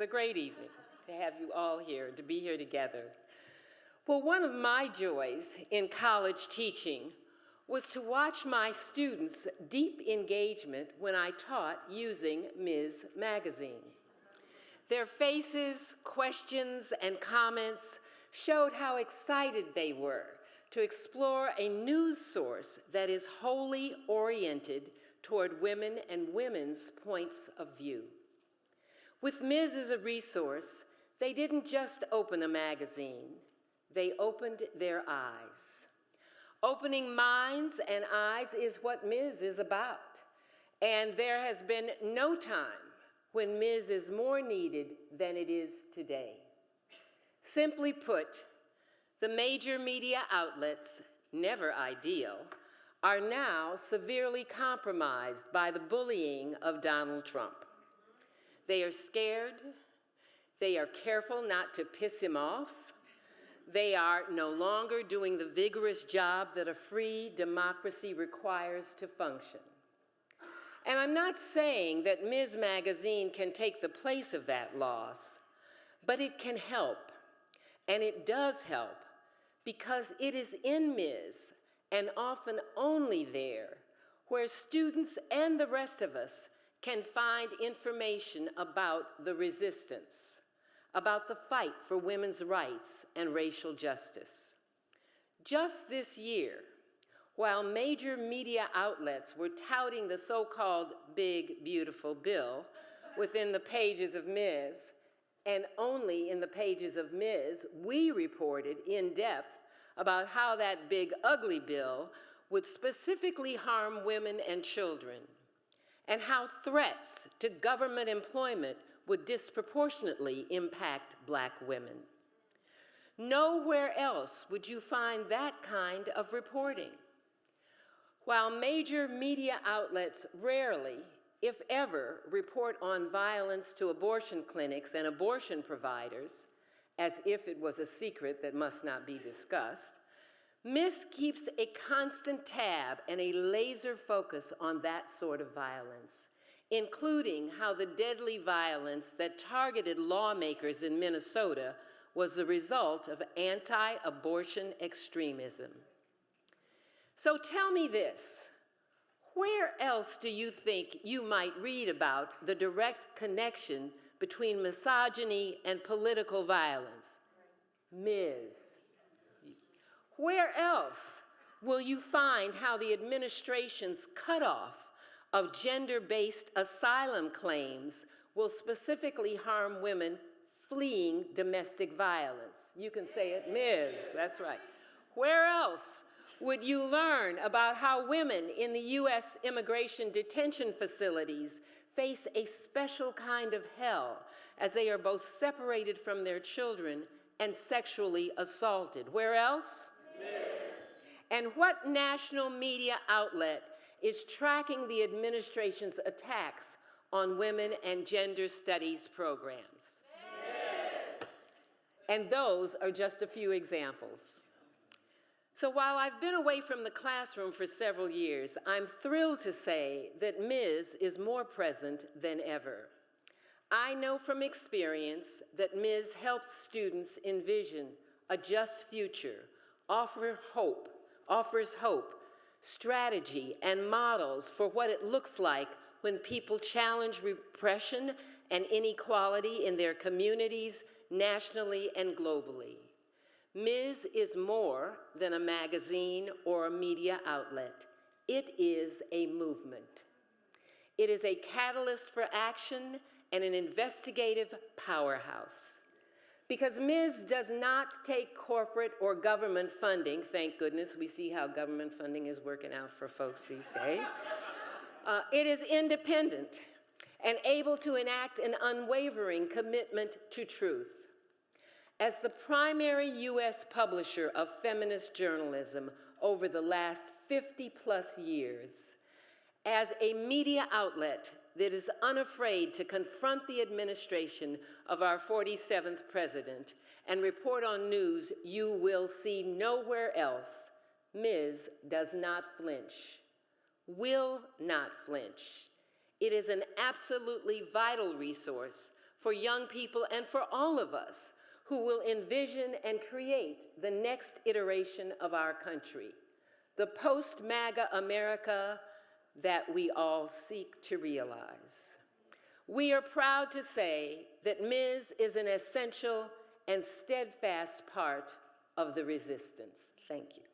a great evening to have you all here, to be here together. Well, one of my joys in college teaching was to watch my students' deep engagement when I taught using Ms. Magazine. Their faces, questions, and comments showed how excited they were to explore a news source that is wholly oriented toward women and women's points of view. With Ms. as a resource, they didn't just open a magazine, they opened their eyes. Opening minds and eyes is what Ms. is about, and there has been no time when Ms. is more needed than it is today. Simply put, the major media outlets, never ideal, are now severely compromised by the bullying of Donald Trump. They are scared, they are careful not to piss him off, they are no longer doing the vigorous job that a free democracy requires to function. And I'm not saying that Ms. Magazine can take the place of that loss, but it can help, and it does help, because it is in Ms., and often only there, where students and the rest of us can find information about the resistance, about the fight for women's rights and racial justice. Just this year, while major media outlets were touting the so-called big, beautiful bill within the pages of Ms., and only in the pages of Ms., we reported in depth about how that big, ugly bill would specifically harm women and children, and how threats to government employment would disproportionately impact Black women. Nowhere else would you find that kind of reporting. While major media outlets rarely, if ever, report on violence to abortion clinics and abortion providers, as if it was a secret that must not be discussed, Ms. keeps a constant tab and a laser focus on that sort of violence, including how the deadly violence that targeted lawmakers in Minnesota was the result of anti-abortion extremism. So tell me this, where else do you think you might read about the direct connection between misogyny and political violence? Ms. Where else will you find how the administration's cutoff of gender-based asylum claims will specifically harm women fleeing domestic violence? You can say it, Ms. That's right. Where else would you learn about how women in the U.S. immigration detention facilities face a special kind of hell as they are both separated from their children and sexually assaulted? Where else? Yes. And what national media outlet is tracking the administration's attacks on women and gender studies programs? Yes. And those are just a few examples. So while I've been away from the classroom for several years, I'm thrilled to say that Ms. is more present than ever. I know from experience that Ms. helps students envision a just future, offers hope, strategy, and models for what it looks like when people challenge repression and inequality in their communities, nationally and globally. Ms. is more than a magazine or a media outlet. It is a movement. It is a catalyst for action and an investigative powerhouse. Because Ms. does not take corporate or government funding, thank goodness we see how government funding is working out for folks these days. It is independent and able to enact an unwavering commitment to truth. As the primary U.S. publisher of feminist journalism over the last 50-plus years, as a media outlet that is unafraid to confront the administration of our 47th president and report on news you will see nowhere else, Ms. does not flinch, will not flinch. It is an absolutely vital resource for young people and for all of us who will envision and create the next iteration of our country, the post-MAGA America that we all seek to realize. We are proud to say that Ms. is an essential and steadfast part of the resistance. Thank you.